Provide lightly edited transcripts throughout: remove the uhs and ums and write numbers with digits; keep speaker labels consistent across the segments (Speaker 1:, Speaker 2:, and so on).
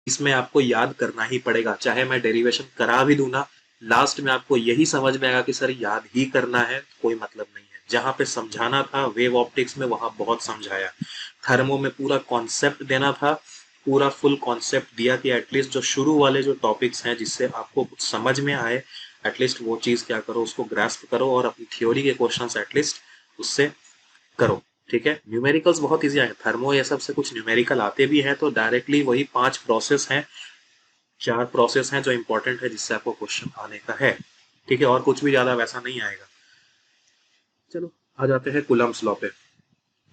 Speaker 1: इसमें आपको याद करना ही पड़ेगा, चाहे मैं डेरिवेशन करा भी दूं ना, लास्ट में आपको यही समझ में आएगा कि सर याद ही करना है, कोई मतलब नहीं है। जहां पे समझाना था वेव ऑप्टिक्स में वहां बहुत समझाया, थर्मो में पूरा कॉन्सेप्ट देना था, पूरा फुल कॉन्सेप्ट दिया कि एटलीस्ट जो शुरू वाले जो टॉपिक्स हैं जिससे आपको कुछ समझ में आए, एटलीस्ट वो चीज क्या करो, उसको ग्रास्प करो और अपनी थ्योरी के क्वेश्चंस एटलीस्ट उससे करो। ठीक है, न्यूमेरिकल्स बहुत इजी है, थर्मो ये सब से कुछ न्यूमेरिकल आते भी हैं तो डायरेक्टली वही 5 प्रोसेस हैं, 4 प्रोसेस हैं जो इंपॉर्टेंट है जिससे आपको क्वेश्चन आने का है। ठीक है, और कुछ भी ज्यादा वैसा नहीं आएगा। चलो आ जाते हैं कूलम्ब्स लॉ पे।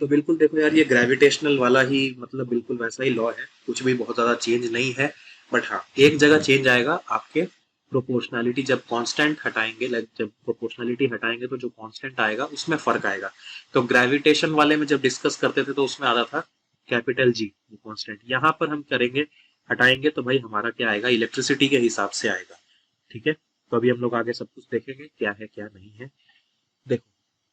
Speaker 1: तो बिल्कुल देखो यार, ये ग्रेविटेशनल वाला ही मतलब बिल्कुल वैसा ही लॉ है, कुछ भी बहुत ज्यादा चेंज नहीं है। बट हाँ, एक जगह चेंज आएगा आपके प्रोपोर्शनैलिटी जब कांस्टेंट हटाएंगे, लाइक जब प्रोपोर्शनैलिटी हटाएंगे तो जो कांस्टेंट आएगा उसमें फर्क आएगा। तो ग्रेविटेशन वाले में जब डिस्कस करते थे तो उसमें आता था कैपिटल जी वो कांस्टेंट, यहाँ पर हम करेंगे हटाएंगे तो भाई हमारा क्या आएगा, इलेक्ट्रिसिटी के हिसाब से आएगा। ठीक है, तो अभी हम लोग आगे सब कुछ देखेंगे क्या है क्या नहीं है। देखो,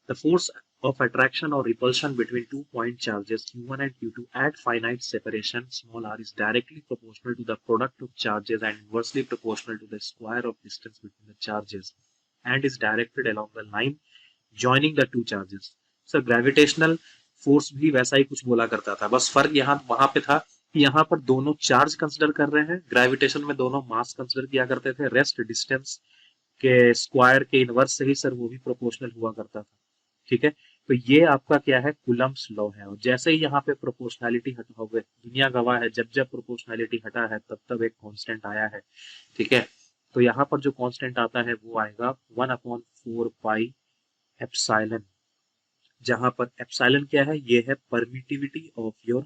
Speaker 1: the force of attraction or repulsion between 2 point charges q1 and q2 at finite separation small r is directly proportional to the product of charges and inversely proportional to the square of distance between the charges and is directed along the line joining the two charges. So gravitational force भी वैसा ही कुछ बोला करता था, बस फर्क यहाँ वहां पे था कि यहाँ पर दोनों चार्ज कंसिडर कर रहे हैं, ग्रेविटेशन में दोनों मास कंसिडर किया करते थे, रेस्ट डिस्टेंस के स्क्वायर के इनवर्स से ही सर वो भी प्रोपोर्शनल हुआ करता था। ठीक है, तो ये आपका क्या है, कूलम्ब्स लॉ है। और जैसे ही यहाँ पे प्रोपोर्शनैलिटी हटाओगे, दुनिया गवाह है, जब जब प्रोपोर्शनैलिटी हटा है तब तब एक कांस्टेंट आया है। ठीक है, तो यहाँ पर जो कांस्टेंट आता है वो आएगा 1/4 पाई एप्सिलॉन, जहां पर एप्सिलॉन क्या है, ये है परमिटिविटी ऑफ योर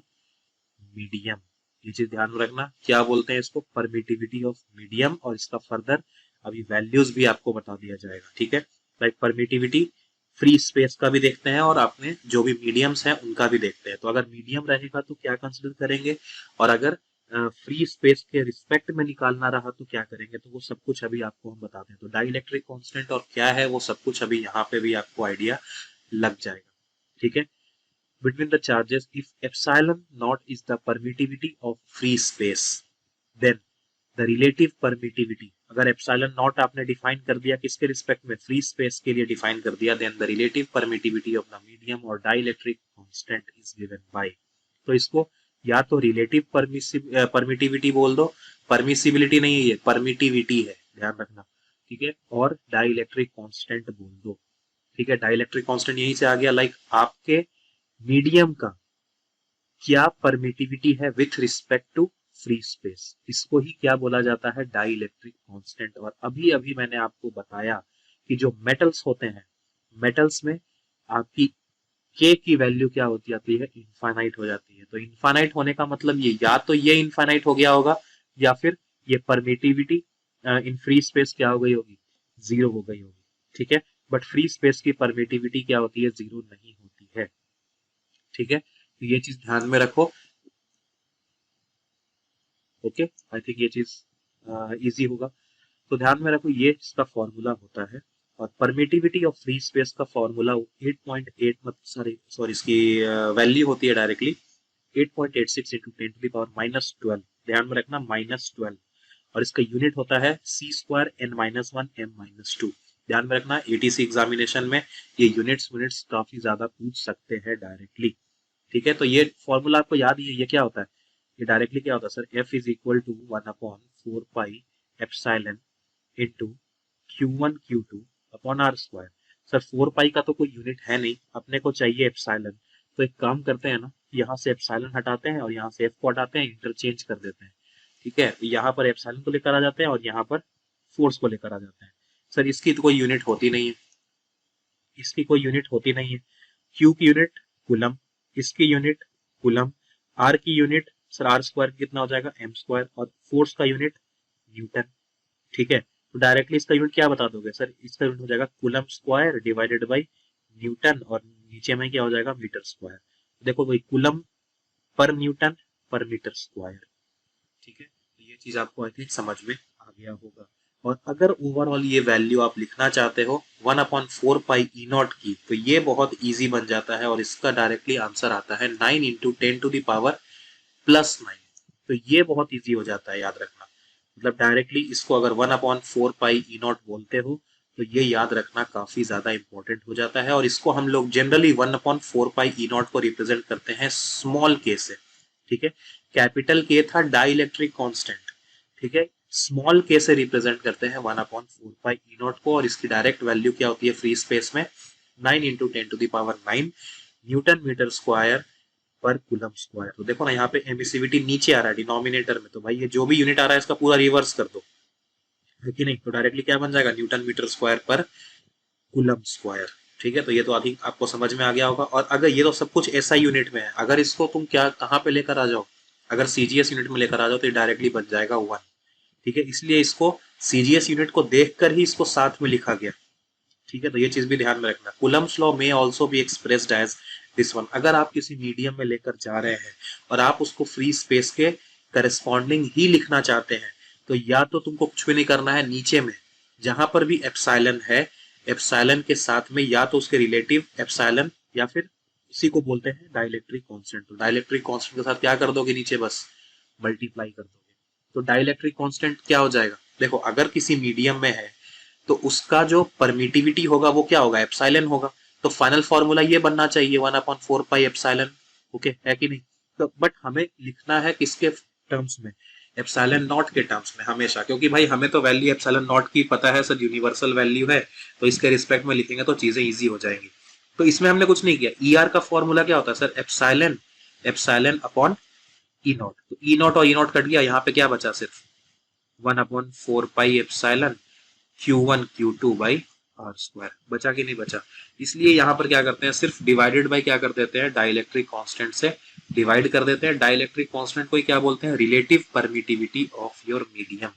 Speaker 1: मीडियम। ये चीज ध्यान में रखना, क्या बोलते हैं इसको, परमिटिविटी ऑफ मीडियम, और इसका फर्दर अभी वैल्यूज भी आपको बता दिया जाएगा। ठीक है, लाइक परमिटिविटी फ्री स्पेस का भी देखते हैं और आपने जो भी मीडियम्स हैं उनका भी देखते हैं। तो अगर मीडियम रहेगा तो क्या कंसिडर करेंगे, और अगर फ्री स्पेस के रिस्पेक्ट में निकालना रहा तो क्या करेंगे, तो वो सब कुछ अभी आपको हम बताते हैं। तो डाइलेक्ट्रिक कांस्टेंट और क्या है वो सब कुछ अभी यहाँ पे भी आपको आइडिया लग जाएगा। ठीक है, between the charges, if epsilon naught is the permittivity of free space, then the relative permittivity, अगर एप्सिलॉन नॉट आपने डिफाइन कर दिया किसके रिस्पेक्ट में, फ्री स्पेस के लिए डिफाइन कर दिया, then the relative permittivity of the medium और dielectric constant is given by. तो इसको या तो रिलेटिव परमिटिविटी बोल दो, परमिसिबिलिटी नहीं है ये, परमिटिविटी है, ध्यान रखना। ठीक है, और डाइलेक्ट्रिक कांस्टेंट बोल दो। ठीक है, डाइलेक्ट्रिक कांस्टेंट यहीं से आ गया, लाइक आपके मीडियम का क्या परमिटिविटी है with respect to free space, इसको ही क्या बोला जाता है, डाइलेक्ट्रिक कांस्टेंट। और अभी अभी मैंने आपको बताया कि जो मेटल्स होते हैं, मेटल्स में आपकी के की वैल्यू क्या होती जाती है, इनफाइनाइट हो जाती है। तो इनफाइनाइट होने का मतलब ये, या तो ये इनफाइनाइट हो गया होगा या फिर ये परमिटिविटी इन फ्री स्पेस क्या हो गई होगी, जीरो हो गई होगी। ठीक है, बट फ्री स्पेस की परमिटिविटी क्या होती है, जीरो नहीं होती है। ठीक है, तो ये चीज ध्यान में रखो। ओके, आई थिंक ये चीज इजी होगा। तो ध्यान में रखो, ये इसका फॉर्मूला होता है। और परमिटिविटी ऑफ फ्री स्पेस का फॉर्मूला 8.8 मतलब सॉरी इसकी वैल्यू होती है डायरेक्टली 8.86 इंटू 10⁻⁻12। ध्यान में रखना -12, और इसका यूनिट होता है c²n−1m−2। ध्यान में रखना, एटीसी एग्जामिनेशन में ये यूनिट्स काफी ज्यादा पूछ सकते हैं डायरेक्टली। ठीक है, तो ये फॉर्मूला आपको याद ही है, ये क्या होता है, ये डायरेक्टली क्या होता है sir, F is equal to 1/4 pi epsilon into Q1 Q2 upon R square. Sir 4 pi का तो कोई यूनिट है नहीं, अपने को चाहिए एप्सिलॉन। तो एक काम करते हैं ना, यहाँ से एप्सिलॉन हटाते हैं और यहाँ से F को हटाते हैं, इंटरचेंज कर देते हैं। ठीक है, यहाँ पर एप्सिलॉन को लेकर आ जाते हैं और यहाँ पर फोर्स को लेकर आ जाते हैं। सर इसकी तो कोई यूनिट होती नहीं है, इसकी कोई यूनिट होती नहीं है। क्यू की यूनिट कूलम, इसकी यूनिट कूलम, आर की यूनिट सर आर स्क्वायर कितना हो जाएगा, एम स्क्वायर, और फोर्स का यूनिट न्यूटन। ठीक है, तो डायरेक्टली इसका यूनिट क्या बता दोगे सर, इसका यूनिट हो जाएगा coulomb square divided by Newton, और नीचे में क्या हो जाएगा, मीटर स्क्वायर। देखो भाई, कूलम पर न्यूटन पर मीटर स्क्वायर। ठीक है, तो ये चीज आपको आई थिंक समझ में आ गया होगा। और अगर ओवरऑल ये वैल्यू आप लिखना चाहते हो 1/4 पाई की, तो ये बहुत इजी बन जाता है और इसका डायरेक्टली आंसर आता है 9 × 10⁻+9। तो ये बहुत ईजी हो जाता है याद रखना। मतलब डायरेक्टली इसको अगर 1/4 पाई E0 बोलते हो तो ये याद रखना काफी ज्यादा इंपॉर्टेंट हो जाता है। और इसको हम लोग जनरली 1/4 पाई E0 को रिप्रेजेंट करते हैं स्मॉल के से, ठीक है। कैपिटल के था डाइलेक्ट्रिक कांस्टेंट, ठीक है। स्मॉल के से रिप्रेजेंट करते हैं 1/4 पाई E0 को, और इसकी डायरेक्ट वैल्यू क्या होती है फ्री स्पेस में 9 × 10⁹ न्यूटन मीटर स्क्वायर पर कूलम स्क्वायर। तो देखो ना यहाँ पे एमिसिविटी नीचे आ रहा है डिनोमिनेटर में, तो भाई ये जो भी यूनिट आ रहा है इसका पूरा रिवर्स कर दो, है कि नहीं। तो डायरेक्टली क्या बन जाएगा न्यूटन मीटर स्क्वायर पर कूलम स्क्वायर, ठीक है। तो ये तो आई थिंक आपको समझ में आ गया होगा। और अगर ये तो सब कुछ ऐसा यूनिट में है, अगर इसको तुम क्या कहाँ पे लेकर आ जाओ, अगर सीजीएस यूनिट में लेकर आ जाओ तो ये डायरेक्टली बन जाएगा 1, ठीक है। इसलिए इसको सीजीएस यूनिट को देखकर ही इसको साथ में लिखा गया, ठीक है। तो ये चीज भी ध्यान में रखना। कूलम्स लॉ में also be expressed as this one. अगर आप किसी मीडियम में लेकर जा रहे हैं और आप उसको फ्री स्पेस के करस्पॉन्डिंग ही लिखना चाहते हैं, तो या तो तुमको कुछ भी नहीं करना है, नीचे में जहां पर भी एप्सिलॉन है, एप्सिलॉन के साथ में या तो उसके रिलेटिव एप्सिलॉन या फिर उसी को बोलते हैं डाइलेक्ट्रिक कांस्टेंट। तो डाइलेक्ट्रिक कांस्टेंट के साथ क्या कर दोगे, नीचे बस मल्टीप्लाई कर दोगे। तो डाइलेक्ट्रिक कांस्टेंट क्या हो जाएगा, देखो अगर किसी मीडियम में है तो उसका जो परमिटिविटी होगा वो क्या होगा, एप्सिलॉन होगा। तो फाइनल फॉर्मूला ये बनना चाहिए 1/4 पाई एप्सिलॉन, ओके, है कि नहीं। तो बट हमें लिखना है किसके टर्म्स में, एप्सिलॉन नॉट के टर्म्स में हमेशा, क्योंकि भाई हमें तो वैल्यू एप्सिलॉन नॉट की पता है सर, यूनिवर्सल वैल्यू है, तो इसके रिस्पेक्ट में लिखेंगे तो चीजें इजी हो जाएंगी। तो इसमें हमने कुछ नहीं किया। ER का फॉर्मूला क्या होता है sir, epsilon, epsilon upon E0। तो E0 और E0 कट गया, यहाँ पे क्या बचा सिर्फ 1/4 pi epsilon Q1 Q2 by R square. बचा कि नहीं बचा। इसलिए यहां पर क्या करते हैं, सिर्फ डिवाइडेड बाई क्या कर देते हैं, डाइलेक्ट्रिक कांस्टेंट से डिवाइड कर देते हैं। डाइलेक्ट्रिक कांस्टेंट को क्या बोलते हैं, relative permittivity of your medium,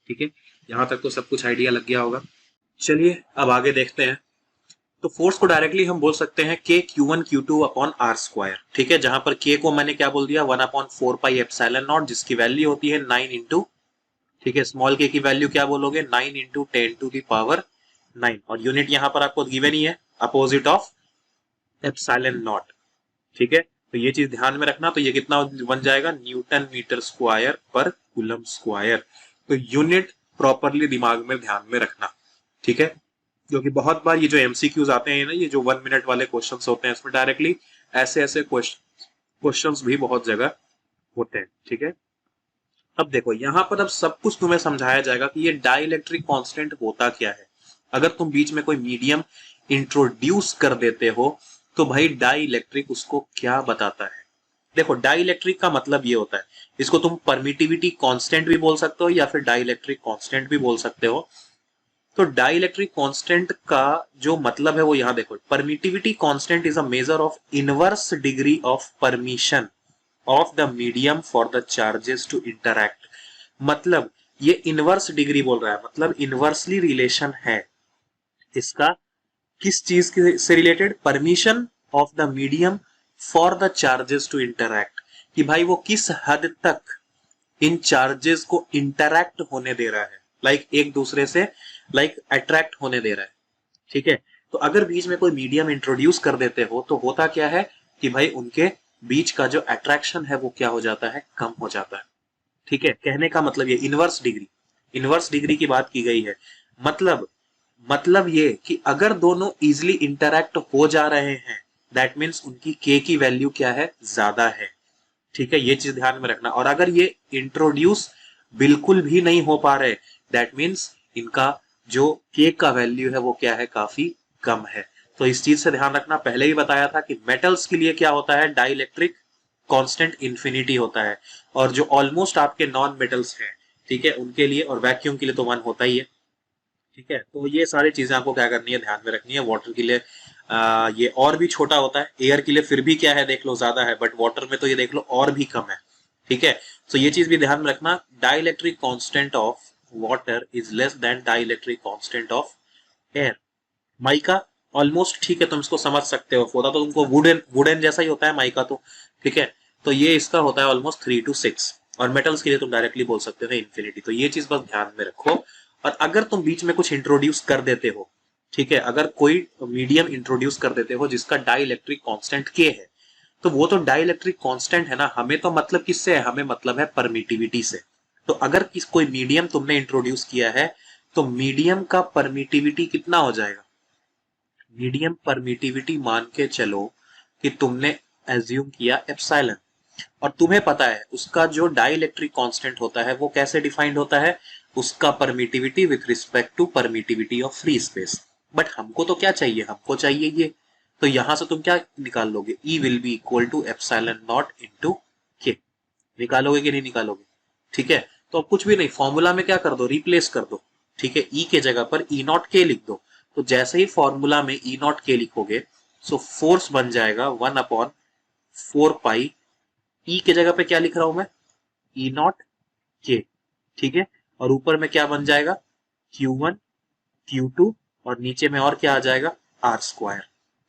Speaker 1: ठीक है। यहां तक तो सब कुछ आइडिया लग गया होगा। चलिए अब आगे देखते हैं। तो फोर्स को डायरेक्टली हम बोल सकते हैं K Q1 Q2 upon R square, ठीक है। जहां पर K को मैंने क्या बोल दिया 1/4 पाई एप्सिलॉन नॉट, जिसकी वैल्यू होती है 9 इंटू, ठीक है, स्मॉल के की वैल्यू क्या बोलोगे 9 इंटू 10⁹ और यूनिट यहां पर आपको गिवन ही है, अपोजिट ऑफ एप्सिलॉन नॉट, ठीक है। तो ये चीज ध्यान में रखना। तो ये कितना बन जाएगा, न्यूटन मीटर स्क्वायर पर कूलम स्क्वायर। तो यूनिट प्रॉपरली दिमाग में ध्यान में रखना, ठीक है। क्योंकि बहुत बार ये जो एमसीक्यूज आते हैं ना, ये जो 1 मिनट वाले क्वेश्चंस होते हैं, इसमें डायरेक्टली ऐसे ऐसे क्वेश्चंस भी बहुत जगह होते हैं, ठीक है। अब देखो यहाँ पर अब सब कुछ तुम्हें समझाया जाएगा कि ये डाइलेक्ट्रिक कांस्टेंट होता क्या है। अगर तुम बीच में कोई मीडियम इंट्रोड्यूस कर देते हो तो भाई डाइलेक्ट्रिक उसको क्या बताता है। देखो डाइलेक्ट्रिक का मतलब ये होता है, इसको तुम परमिटिविटी कांस्टेंट भी बोल सकते हो या फिर डाइलेक्ट्रिक कांस्टेंट भी बोल सकते हो। तो डाइलेक्ट्रिक कांस्टेंट का जो मतलब है वो यहाँ देखो, permittivity constant is a measure of inverse degree of permission of the medium for the charges to interact. मतलब ये इनवर्स डिग्री बोल रहा है, मतलब इनवर्सली रिलेशन है इसका किस चीज से related, permission of the medium for the charges to interact, कि भाई वो किस हद तक इन चार्जेस को इंटरैक्ट होने दे रहा है, लाइक एक दूसरे से लाइक अट्रैक्ट होने दे रहा है, ठीक है। तो अगर बीच में कोई मीडियम इंट्रोड्यूस कर देते हो तो होता क्या है कि भाई उनके बीच का जो अट्रैक्शन है वो क्या हो जाता है, कम हो जाता है, ठीक है। कहने का मतलब ये इनवर्स डिग्री की बात की गई है। मतलब ये कि अगर दोनों इजिली इंटरैक्ट हो जा रहे हैं, दैट मीन्स उनकी के की वैल्यू क्या है, ज्यादा है, ठीक है। ये चीज ध्यान में रखना। और अगर ये इंट्रोड्यूस बिल्कुल भी नहीं हो पा रहे, दैट मीन्स इनका जो के का वैल्यू है वो क्या है, काफी कम है। तो इस चीज से ध्यान रखना। पहले ही बताया था कि मेटल्स के लिए क्या होता है, डाइलेक्ट्रिक कांस्टेंट इंफिनिटी होता है, और जो ऑलमोस्ट आपके नॉन मेटल्स हैं, ठीक है, उनके लिए और वैक्यूम के लिए तो 1 होता ही है, ठीक है। तो ये सारी चीजें आपको क्या करनी है, ध्यान में रखनी है। वाटर के लिए ये और भी छोटा होता है, एयर के लिए फिर भी क्या है देख लो ज्यादा है, बट वाटर में तो ये देख लो और भी कम है, ठीक है। तो ये चीज भी ध्यान में रखना, dielectric constant of water is less than dielectric constant of air. Mica almost ठीक है, तुम इसको समझ सकते हो, होता तो तुमको वुडन जैसा ही होता है माइका तो, ठीक है। तो ये इसका होता है ऑलमोस्ट 3 to 6, और मेटल्स के लिए तुम डायरेक्टली बोल सकते हो इन्फिनिटी। तो ये चीज बस ध्यान में रखो। और अगर तुम बीच में कुछ इंट्रोड्यूस कर देते हो, ठीक है, अगर कोई मीडियम इंट्रोड्यूस कर देते हो जिसका डाइलेक्ट्रिक कांस्टेंट के है, तो वो तो डाइलेक्ट्रिक कांस्टेंट है ना, हमें तो मतलब किससे है, हमें मतलब है परमिटिविटी से। तो अगर कोई मीडियम तुमने इंट्रोड्यूस किया है तो मीडियम का परमिटिविटी कितना हो जाएगा, मीडियम परमिटिविटी मान के चलो कि तुमने एज्यूम किया एप्सिलॉन, और तुम्हें पता है उसका जो डाइलेक्ट्रिक कांस्टेंट होता है वो कैसे डिफाइंड होता है, उसका permittivity with respect to permittivity of free space. But हमको तो क्या चाहिए, हमको चाहिए ये। तो यहां से तुम क्या निकाल लोगे, E will be equal to epsilon not into K, निकालोगे कि नहीं निकालोगे। ठीक है, तो अब कुछ भी नहीं, फॉर्मूला में क्या कर दो, रिप्लेस कर दो। ठीक है, E के जगह पर E नॉट के लिख दो। तो जैसे ही फॉर्मूला में E नॉट के लिखोगे सो फोर्स बन जाएगा 1/4 पाई। E के जगह पे क्या लिख रहा हूं मैं, E नॉट के। ठीक है, और ऊपर में क्या बन जाएगा, Q1 Q2, और नीचे में और क्या आ जाएगा, आर स्क्वायर।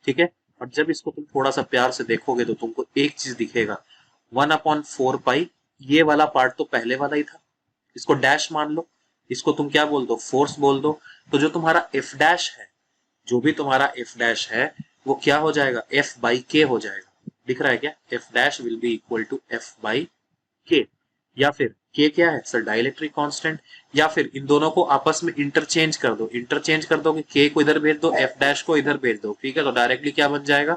Speaker 1: ठीक है, और जब इसको तुम थोड़ा सा प्यार से देखोगे तो तुमको एक चीज दिखेगा, 1/4 पाई, ये वाला पार्ट तो पहले वाला ही था, इसको डैश मान लो, इसको तुम क्या बोल दो, फोर्स बोल दो। तो जो तुम्हारा एफ डैश है, जो भी तुम्हारा एफ डैश है वो क्या हो जाएगा, एफ बाई के हो जाएगा। दिख रहा है क्या, F dash will be equal to F by K. या फिर के क्या है सर, डाइलेक्ट्रिक कांस्टेंट। या फिर इन दोनों को आपस में इंटरचेंज कर दो, इंटरचेंज कर दो कि के को इधर भेज दो, एफ डैश को इधर भेज दो। ठीक है, तो डायरेक्टली क्या बन जाएगा,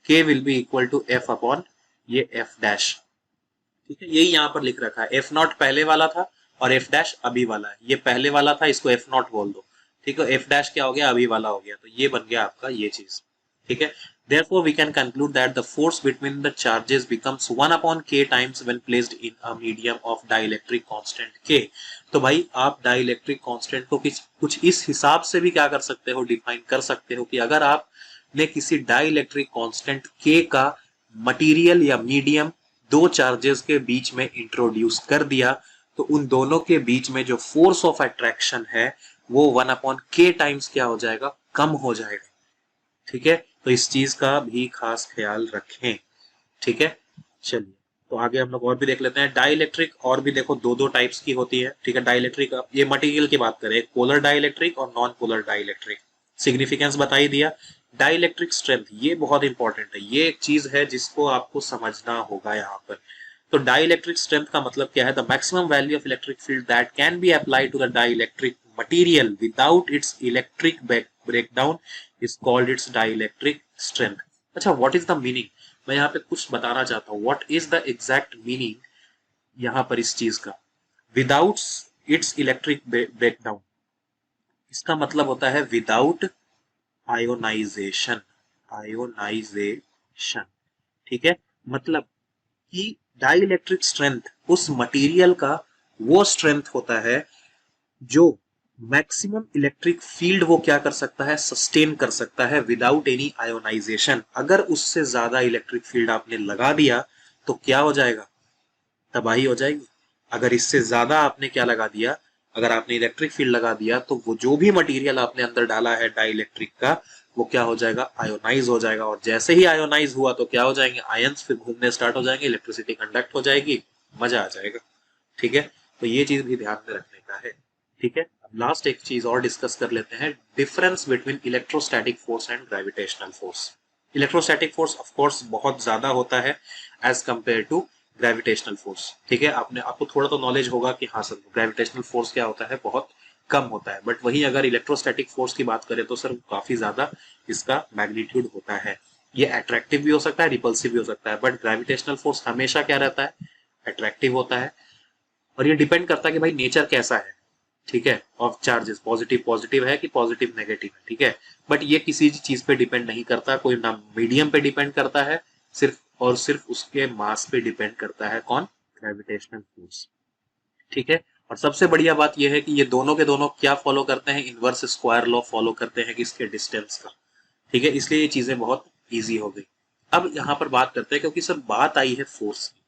Speaker 1: K will be equal to F upon ये एफ डैश। ठीक है, यही यहाँ पर लिख रखा है, एफ नॉट पहले वाला था और एफ डैश अभी वाला है। ये पहले वाला था, इसको एफ नॉट बोल दो। ठीक है, एफ डैश क्या हो गया, अभी वाला हो गया, तो ये बन गया आपका ये चीज। ठीक है, therefore we can conclude that the force between the charges becomes 1/k times when placed in a medium of dielectric constant k। तो भाई आप डाइलेक्ट्रिक कांस्टेंट को कुछ इस हिसाब से भी क्या कर सकते हो, डिफाइन कर सकते हो कि अगर आपने किसी डाइलेक्ट्रिक कांस्टेंट k का मटेरियल या मीडियम दो चार्जेस के बीच में इंट्रोड्यूस कर दिया तो उन दोनों के बीच में जो फोर्स ऑफ अट्रैक्शन है वो 1/k टाइम्स क्या हो जाएगा, कम हो जाएगा। ठीक है, तो इस चीज का भी खास ख्याल रखें। ठीक है, चलिए तो आगे हम लोग और भी देख लेते हैं। डाइलेक्ट्रिक और भी देखो दो दो टाइप्स की होती है। ठीक है, डाइलेक्ट्रिक, ये मटेरियल की बात करें, एक पोलर डाइलेक्ट्रिक और नॉन पोलर डाइलेक्ट्रिक। सिग्निफिकेंस बता ही दिया। डाइलेक्ट्रिक स्ट्रेंथ, ये बहुत इंपॉर्टेंट है, ये एक चीज है जिसको आपको समझना होगा यहाँ पर। तो डाइलेक्ट्रिक स्ट्रेंथ का मतलब क्या है, the maximum value of electric field that can be applied to the dielectric material without its electric breakdown is called its dielectric strength. अच्छा, व्हाट इज द मीनिंग, मैं यहाँ पे कुछ बताना चाहता हूँ, what is the exact meaning यहाँ पर इस चीज का, विदाउट इट्स इलेक्ट्रिक ब्रेकडाउन। इसका मतलब होता है विदाउट आयोनाइजेशन, आयोनाइजेशन। ठीक है, मतलब कि डाइलेक्ट्रिक स्ट्रेंथ उस मटेरियल का वो स्ट्रेंथ होता है जो मैक्सिमम इलेक्ट्रिक फील्ड वो क्या कर सकता है, सस्टेन कर सकता है विदाउट एनी आयोनाइजेशन। अगर उससे ज्यादा इलेक्ट्रिक फील्ड आपने लगा दिया तो क्या हो जाएगा, तबाही हो जाएगी। अगर इससे ज्यादा आपने क्या लगा दिया, अगर आपने इलेक्ट्रिक फील्ड लगा दिया तो वो जो भी मटेरियल आपने अंदर डाला है डाइलेक्ट्रिक का वो क्या हो जाएगा, आयोनाइज हो जाएगा। और जैसे ही आयोनाइज हुआ तो क्या हो जाएंगे, आयंस फिर घूमने स्टार्ट हो जाएंगे, इलेक्ट्रिसिटी कंडक्ट हो जाएगी, मजा आ जाएगा। ठीक है, तो ये चीज भी ध्यान में रखने का है। ठीक है, अब लास्ट एक चीज और डिस्कस कर लेते हैं, difference between electrostatic force and gravitational force. Electrostatic force of course बहुत ज्यादा होता है as compare to gravitational force. ठीक है, आपको थोड़ा तो नॉलेज होगा कि हाँ सर ग्रेविटेशनल फोर्स क्या होता है, बहुत कम होता है। बट वही अगर इलेक्ट्रोस्टैटिक फोर्स की बात करें तो सर काफी ज्यादा इसका मैग्नीट्यूड होता है। ये अट्रैक्टिव भी हो सकता है, रिपल्सिव भी हो सकता है, बट ग्रेविटेशनल फोर्स हमेशा क्या रहता है, अट्रैक्टिव होता है। और ये डिपेंड करता है कि भाई नेचर कैसा है। ठीक है, ऑफ चार्जेस, पॉजिटिव पॉजिटिव है कि पॉजिटिव नेगेटिव है। ठीक है, बट ये किसी चीज पे डिपेंड नहीं करता, कोई ना मीडियम पे डिपेंड करता है, सिर्फ और सिर्फ उसके मास पे डिपेंड करता है, कौन, ग्रेविटेशनल फोर्स। ठीक है, और सबसे बढ़िया बात यह है कि ये दोनों के दोनों क्या फॉलो करते हैं, इनवर्स स्क्वायर लॉ फॉलो करते हैं किसके, डिस्टेंस का। ठीक है, इसलिए ये चीजें बहुत इजी हो गई। अब यहाँ पर बात करते हैं, क्योंकि सर बात आई है फोर्स की,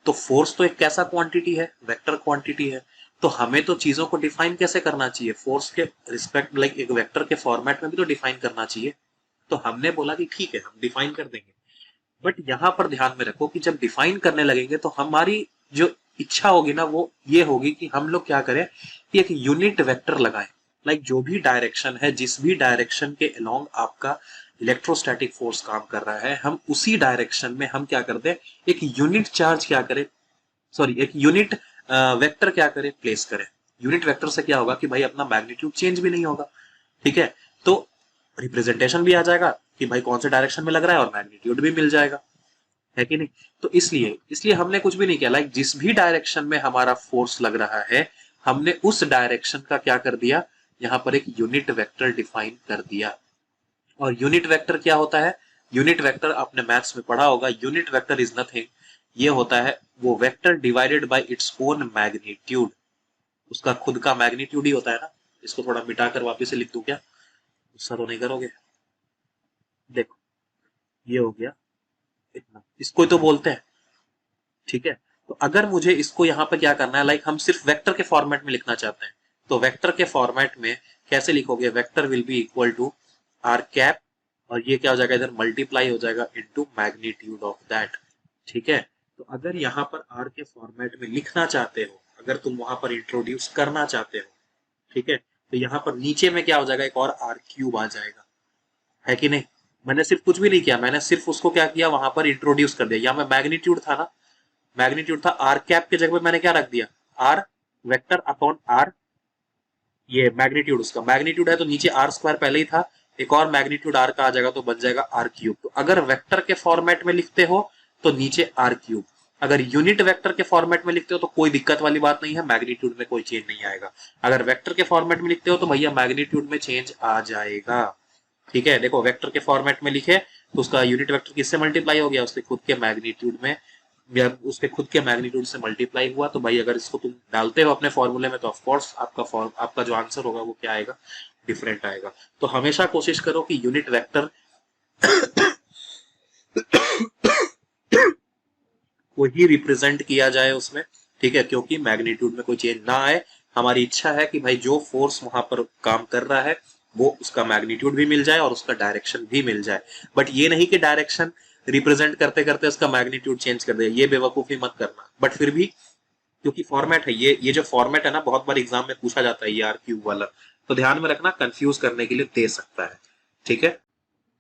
Speaker 1: तो फोर्स तो एक कैसा क्वांटिटी है, वेक्टर क्वांटिटी है, तो हमें तो चीजों को डिफाइन कैसे करना चाहिए, फोर्स के रिस्पेक्ट, लाइक एक वेक्टर के फॉर्मेट में भी तो डिफाइन करना चाहिए। तो हमने बोला कि ठीक है हम डिफाइन कर देंगे, बट यहाँ पर ध्यान में रखो कि जब डिफाइन करने लगेंगे तो हमारी जो इच्छा होगी ना वो ये होगी कि हम लोग क्या करें कि एक यूनिट वेक्टर लगाएं, लाइक जो भी डायरेक्शन है, जिस भी डायरेक्शन के अलोंग आपका इलेक्ट्रोस्टैटिक फोर्स काम कर रहा है, हम उसी डायरेक्शन में हम क्या करते हैं, एक यूनिट चार्ज क्या करें, सॉरी एक यूनिट वेक्टर क्या करें, प्लेस करें। यूनिट वेक्टर से क्या होगा कि भाई अपना मैग्नीट्यूड चेंज भी नहीं होगा, ठीक है, तो रिप्रेजेंटेशन भी आ जाएगा कि भाई कौन से डायरेक्शन में लग रहा है और मैग्नीट्यूड भी मिल जाएगा, है कि नहीं। तो इसलिए इसलिए हमने कुछ भी नहीं किया, लाइक जिस भी डायरेक्शन में हमारा फोर्स लग रहा है हमने उस डायरेक्शन का क्या कर दिया, यहाँ पर एक यूनिट वेक्टर डिफाइन कर दिया। और यूनिट वेक्टर क्या होता है, यूनिट वेक्टर आपने मैथ्स में पढ़ा होगा, यूनिट वेक्टर इज नथिंग, ये होता है वो vector divided by its own magnitude, उसका खुद का मैग्नीट्यूड ही होता है ना। इसको थोड़ा मिटाकर वापस से लिख दूं क्या, गुस्सा तो नहीं करोगे। देखो ये हो गया इतना, इसको ही तो बोलते हैं, ठीक है। तो अगर मुझे इसको यहाँ पे क्या करना है, लाइक हम सिर्फ वेक्टर के फॉर्मेट में लिखना चाहते हैं, तो वेक्टर के फॉर्मेट में कैसे लिखोगे, vector will be equal to R cap, और ये क्या हो जाएगा इधर मल्टीप्लाई हो जाएगा इनटू मैग्नीट्यूड ऑफ दैट, ठीक है। तो अगर यहाँ पर आर के फॉर्मेट में लिखना चाहते हो, अगर तुम वहां पर इंट्रोड्यूस करना चाहते हो, ठीक है, तो यहाँ पर नीचे में क्या हो जाएगा, एक और आर क्यूब आ जाएगा, है कि नहीं। मैंने सिर्फ कुछ भी नहीं किया, मैंने सिर्फ उसको क्या किया, वहां पर इंट्रोड्यूस कर दिया। यहाँ में मैग्नीट्यूड था ना, मैग्नीट्यूड था, आर कैप के जगह पे मैंने क्या रख दिया, आर वेक्टर अपॉन आर, ये मैग्नीट्यूड उसका मैग्नीट्यूड है, तो नीचे आर स्क्वायर पहले ही था, एक और मैग्नीट्यूड आर का आ जाएगा तो बन जाएगा आर क्यूब। तो अगर वेक्टर के फॉर्मेट में लिखते हो तो नीचे आर क्यूब, अगर यूनिट वेक्टर के फॉर्मेट में लिखते हो तो कोई दिक्कत वाली बात नहीं है, मैग्नीट्यूड में कोई चेंज नहीं आएगा। अगर वेक्टर के फॉर्मेट में लिखते हो तो भैया मैग्नीट्यूड में चेंज आ जाएगा, ठीक है। देखो वेक्टर के फॉर्मेट में लिखे तो उसका यूनिट वेक्टर किससे मल्टीप्लाई हो गया, उसके खुद के मैग्नीट्यूड में, या उसके खुद के मैग्नीट्यूड से मल्टीप्लाई हुआ। तो भाई अगर इसको तुम डालते हो अपने फॉर्मूले में तो ऑफ कोर्स आपका जो आंसर होगा वो क्या आएगा, डिफरेंट आएगा। तो हमेशा कोशिश करो कि यूनिट वेक्टर को ही रिप्रेजेंट किया जाए उसमें, ठीक है, क्योंकि मैग्नीट्यूड में कोई चेंज ना आए। हमारी इच्छा है कि भाई जो फोर्स वहां पर काम कर रहा है वो उसका मैग्नीट्यूड भी मिल जाए और उसका डायरेक्शन भी मिल जाए, बट ये नहीं कि डायरेक्शन रिप्रेजेंट करते करते उसका मैग्नीट्यूड चेंज कर दे, ये बेवकूफी मत करना। बट फिर भी क्योंकि फॉर्मेट है, ये जो फॉर्मेट है ना, बहुत बार एग्जाम में पूछा जाता है ये आर क्यूब वाला, तो ध्यान में रखना, कंफ्यूज करने के लिए दे सकता है, ठीक है।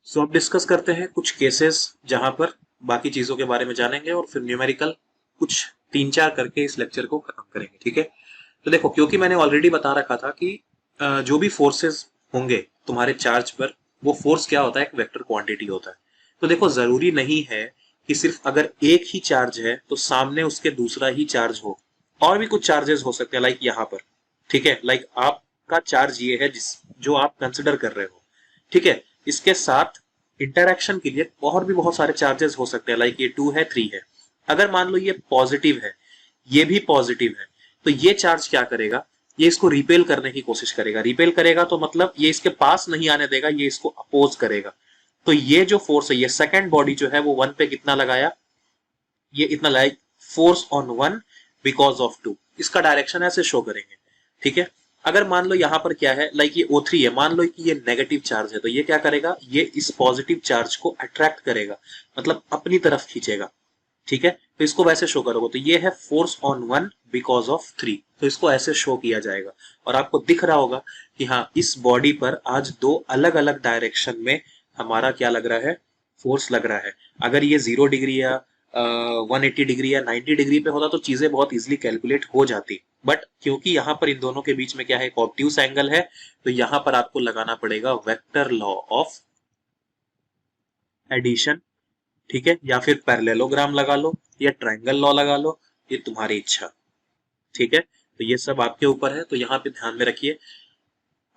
Speaker 1: सो अब डिस्कस करते हैं कुछ केसेस जहां पर बाकी चीजों के बारे में जानेंगे और फिर न्यूमेरिकल कुछ 3-4 करके इस लेक्चर को खत्म करेंगे, ठीक है। तो देखो क्योंकि मैंने ऑलरेडी बता रखा था कि जो भी फोर्सेस होंगे तुम्हारे चार्ज पर, वो फोर्स क्या होता है, एक वेक्टर क्वांटिटी होता है। तो देखो जरूरी नहीं है कि सिर्फ अगर एक ही चार्ज है तो सामने उसके दूसरा ही चार्ज हो, और भी कुछ चार्जेस हो सकते हैं, लाइक यहाँ पर, ठीक है, लाइक आपका चार्ज ये है जो आप कंसिडर कर रहे हो, ठीक है। इसके साथ इंटरैक्शन के लिए और भी बहुत सारे चार्जेस हो सकते हैं, लाइक ये 2 है 3 है। अगर मान लो ये पॉजिटिव है, ये भी पॉजिटिव है, तो ये चार्ज क्या करेगा, ये इसको रिपेल करने की कोशिश करेगा। रिपेल करेगा तो मतलब ये इसके पास नहीं आने देगा, ये इसको अपोज करेगा। तो ये जो फोर्स है, ये सेकंड बॉडी जो है वो 1 पे कितना लगाया, ये इतना like force on 1 because of 2। इसका डायरेक्शन ऐसे शो करेंगे, ठीक है। अगर मान लो यहाँ पर क्या है, लाइक ये O3 है, मान लो कि ये नेगेटिव चार्ज है, तो ये क्या करेगा, ये इस पॉजिटिव चार्ज को अट्रैक्ट करेगा, मतलब अपनी तरफ खींचेगा, ठीक है। तो इसको वैसे शो करोगे, तो ये है फोर्स ऑन 1 बिकॉज ऑफ 3, तो इसको ऐसे शो किया जाएगा। और आपको दिख रहा होगा कि हाँ इस बॉडी पर आज 2 अलग अलग डायरेक्शन में हमारा क्या लग रहा है, फोर्स लग रहा है। अगर ये 0 डिग्री या 180 डिग्री या 90 डिग्री पे होता तो चीजें बहुत इजीली कैलकुलेट हो जाती, बट क्योंकि यहाँ पर इन दोनों के बीच में क्या है, ऑब्ट्यूस एंगल है, तो यहाँ पर आपको लगाना पड़ेगा वेक्टर लॉ ऑफ एडिशन, ठीक है, या फिर पैरेललोग्राम लगा लो या ट्रायंगल लॉ लगा लो, ये तुम्हारी इच्छा, ठीक है। तो ये सब आपके ऊपर है, तो यहाँ पे ध्यान में रखिए।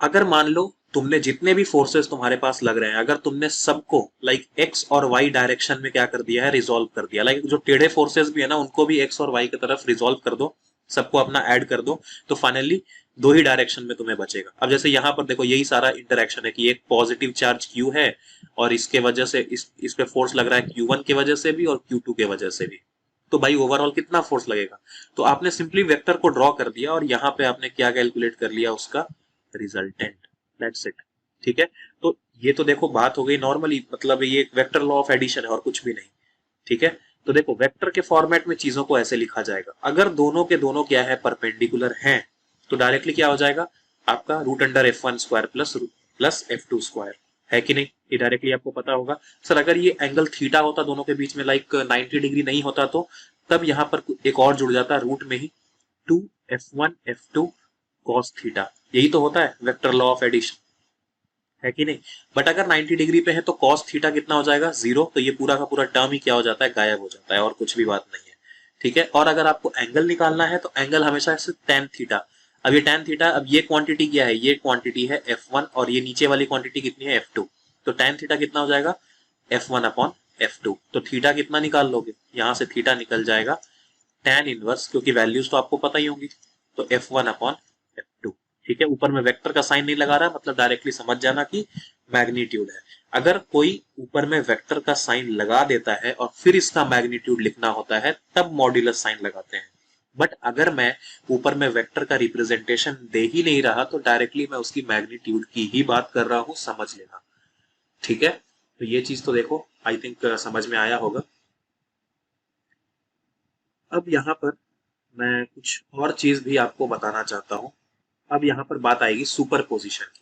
Speaker 1: अगर मान लो तुमने जितने भी फोर्सेस तुम्हारे पास लग रहे हैं, अगर तुमने सबको लाइक एक्स और वाई डायरेक्शन में क्या कर दिया है, रिजॉल्व कर दिया, लाइक जो टेढ़े फोर्सेस भी है ना उनको भी एक्स और वाई की तरफ रिजॉल्व कर दो, सबको अपना ऐड कर दो, तो फाइनली 2 ही डायरेक्शन में तुम्हें बचेगा। अब जैसे यहाँ पर देखो यही सारा इंटरेक्शन है कि एक पॉजिटिव चार्ज Q है और इसके वजह से इस पे फोर्स लग रहा है Q1 के वजह से भी और Q2 के वजह से भी, तो भाई ओवरऑल कितना फोर्स लगेगा। तो आपने सिंपली वेक्टर को ड्रॉ कर दिया और यहाँ पे आपने क्या कैलकुलेट कर लिया, उसका रिजल्टेंट, दैट्स इट, ठीक है। तो ये तो देखो बात हो गई नॉर्मली, मतलब ये वेक्टर लॉ ऑफ एडिशन है और कुछ भी नहीं, ठीक है। तो देखो वेक्टर के फॉर्मेट में चीजों को ऐसे लिखा जाएगा, अगर दोनों के दोनों क्या है, परपेंडिकुलर हैं, तो डायरेक्टली क्या हो जाएगा आपका root under F1 square plus F2 square, है कि नहीं? ये डायरेक्टली आपको पता होगा। सर अगर ये एंगल थीटा होता दोनों के बीच में, लाइक 90 डिग्री नहीं होता, तो तब यहाँ पर एक और जुड़ जाता रूट में ही, 2f1f2 cos थीटा। यही तो होता है वेक्टर लॉ ऑफ एडिशन, है कि नहीं? बट अगर 90 डिग्री पे है तो cos थीटा कितना हो जाएगा? 0। तो ये पूरा का पूरा टर्म ही क्या हो जाता है? गायब हो जाता है, और कुछ भी बात नहीं है। ठीक है। और अगर आपको एंगल निकालना है तो एंगल हमेशा से tan थीटा। अब ये tan थीटा, अब ये क्वांटिटी क्या है? ये क्वांटिटी है f1, और ये नीचे वाली क्वांटिटी कितनी है? f2। तो tan थीटा कितना हो जाएगा? f1 upon f2। तो थीटा कितना निकाल लोगे? यहाँ से थीटा निकल जाएगा tan इनवर्स, क्योंकि वैल्यूज तो आपको पता ही होंगी, तो f1 अपॉन f2। ठीक है। ऊपर में वेक्टर का साइन नहीं लगा रहा, मतलब डायरेक्टली समझ जाना कि मैग्नीट्यूड है। अगर कोई ऊपर में वेक्टर का साइन लगा देता है और फिर इसका मैग्नीट्यूड लिखना होता है, तब मॉड्यूलस साइन लगाते हैं। बट अगर मैं ऊपर में वेक्टर का रिप्रेजेंटेशन दे ही नहीं रहा, तो डायरेक्टली मैं उसकी मैग्नीट्यूड की ही बात कर रहा हूं, समझ लेना। ठीक है। तो ये चीज तो देखो, आई थिंक समझ में आया होगा। अब यहाँ पर मैं कुछ और चीज भी आपको बताना चाहता हूँ। अब यहाँ पर बात आएगी सुपर पोजिशन की।